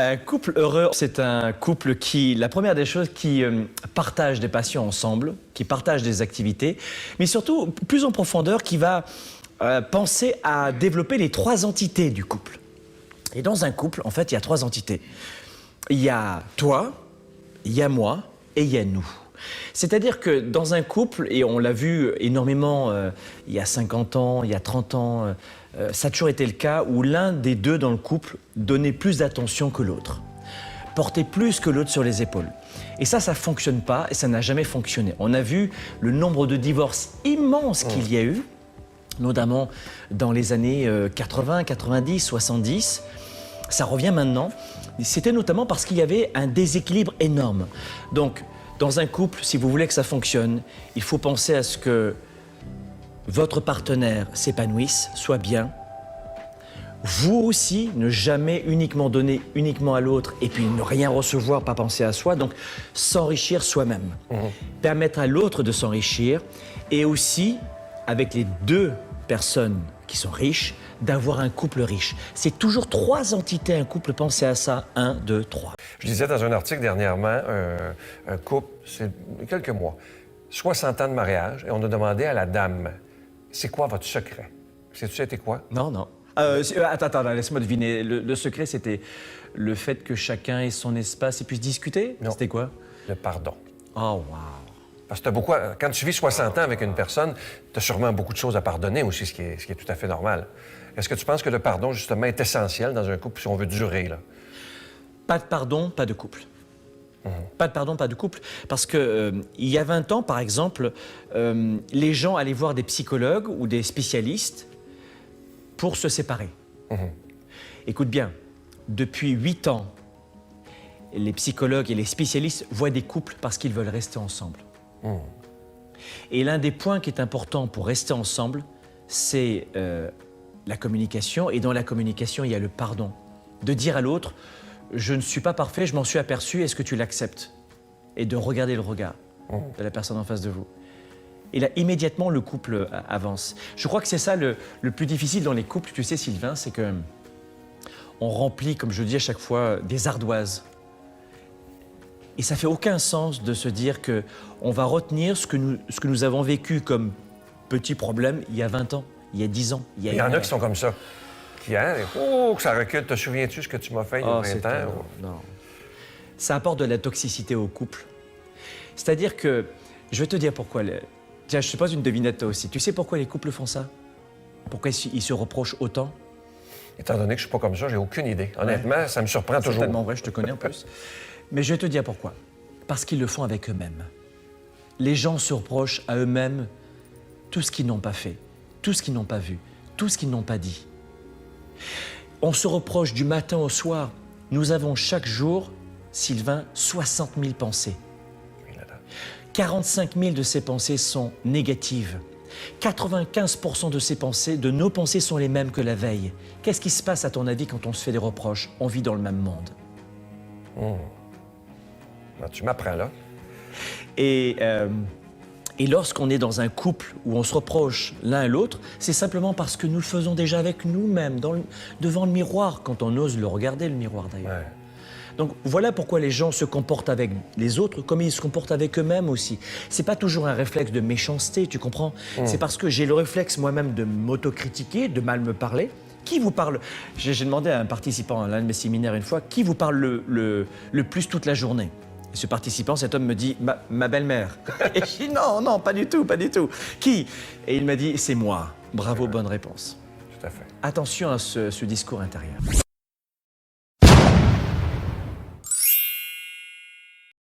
Un couple heureux, c'est un couple qui, la première des choses, qui partage des passions ensemble, qui partage des activités, mais surtout, plus en profondeur, qui va penser à développer les trois entités du couple. Et dans un couple, en fait, il y a trois entités. Il y a toi, il y a moi et il y a nous. C'est-à-dire que dans un couple, et on l'a vu énormément il y a 50 ans, il y a 30 ans, ça a toujours été le cas où l'un des deux dans le couple donnait plus d'attention que l'autre, portait plus que l'autre sur les épaules. Et ça ne fonctionne pas et ça n'a jamais fonctionné. On a vu le nombre de divorces immenses qu'il y a eu, notamment dans les années 80, 90, 70. Ça revient maintenant. C'était notamment parce qu'il y avait un déséquilibre énorme. Donc, dans un couple, si vous voulez que ça fonctionne, il faut penser à ce que votre partenaire s'épanouisse, soit bien. Vous aussi, ne jamais uniquement donner uniquement à l'autre et puis ne rien recevoir, pas penser à soi. Donc, s'enrichir soi-même. Permettre à l'autre de s'enrichir et aussi, avec les deux personnes qui sont riches, d'avoir un couple riche. C'est toujours trois entités, un couple, pensez à ça, 1, 2, 3. Je disais dans un article dernièrement, un couple, c'est quelques mois, 60 ans de mariage, et on a demandé à la dame, c'est quoi votre secret? Sais-tu c'était quoi? Non. Attends, laisse-moi deviner. Le secret, c'était le fait que chacun ait son espace et puisse discuter? Non. C'était quoi? Le pardon. Oh, wow. Parce que quand tu vis 60 ans avec une personne, tu as sûrement beaucoup de choses à pardonner aussi, ce qui est tout à fait normal. Est-ce que tu penses que le pardon, justement, est essentiel dans un couple si on veut durer, là? Pas de pardon, pas de couple. Pas de pardon, pas de couple. Parce que il y a 20 ans, par exemple, les gens allaient voir des psychologues ou des spécialistes pour se séparer. Écoute bien, depuis 8 ans, les psychologues et les spécialistes voient des couples parce qu'ils veulent rester ensemble. Et l'un des points qui est important pour rester ensemble, c'est la communication. Et dans la communication, il y a le pardon. De dire à l'autre, je ne suis pas parfait, je m'en suis aperçu, est-ce que tu l'acceptes? Et de regarder le regard de la personne en face de vous. Et là, immédiatement, le couple avance. Je crois que c'est ça le plus difficile dans les couples, tu sais, Sylvain, c'est que on remplit, comme je le dis à chaque fois, des ardoises. Et ça fait aucun sens de se dire qu'on va retenir ce que nous avons vécu comme petit problème il y a 20 ans, il y a 10 ans. Il y en a qui sont comme ça. Qui, que ça recule. Te souviens-tu ce que tu m'as fait il y a 20 ans? Non. Ça apporte de la toxicité au couple. C'est-à-dire que, je vais te dire pourquoi. Tiens, je te pose une devinette toi aussi. Tu sais pourquoi les couples font ça? Pourquoi ils se reprochent autant? Étant donné que je suis pas comme ça, j'ai aucune idée. Honnêtement, ça me surprend toujours. C'est tellement vrai, je te connais en plus. Mais je vais te dire pourquoi. Parce qu'ils le font avec eux-mêmes. Les gens se reprochent à eux-mêmes tout ce qu'ils n'ont pas fait, tout ce qu'ils n'ont pas vu, tout ce qu'ils n'ont pas dit. On se reproche du matin au soir. Nous avons chaque jour, Sylvain, 60 000 pensées. 45 000 de ces pensées sont négatives. 95% de nos pensées sont les mêmes que la veille. Qu'est-ce qui se passe à ton avis quand on se fait des reproches? On vit dans le même monde. Tu m'apprends là. Et lorsqu'on est dans un couple où on se reproche l'un à l'autre, c'est simplement parce que nous le faisons déjà avec nous-mêmes, devant le miroir, quand on ose le regarder, le miroir d'ailleurs. Ouais. Donc voilà pourquoi les gens se comportent avec les autres comme ils se comportent avec eux-mêmes aussi. C'est pas toujours un réflexe de méchanceté, tu comprends? C'est parce que j'ai le réflexe moi-même de m'autocritiquer, de mal me parler. Qui vous parle? J'ai demandé à un participant à l'un de mes séminaires une fois, qui vous parle le plus toute la journée? Et ce participant, cet homme me dit, ma belle-mère. Et je dis, non, pas du tout. Qui? Et il m'a dit, c'est moi. Bravo, bonne réponse. Tout à fait. Attention à ce discours intérieur.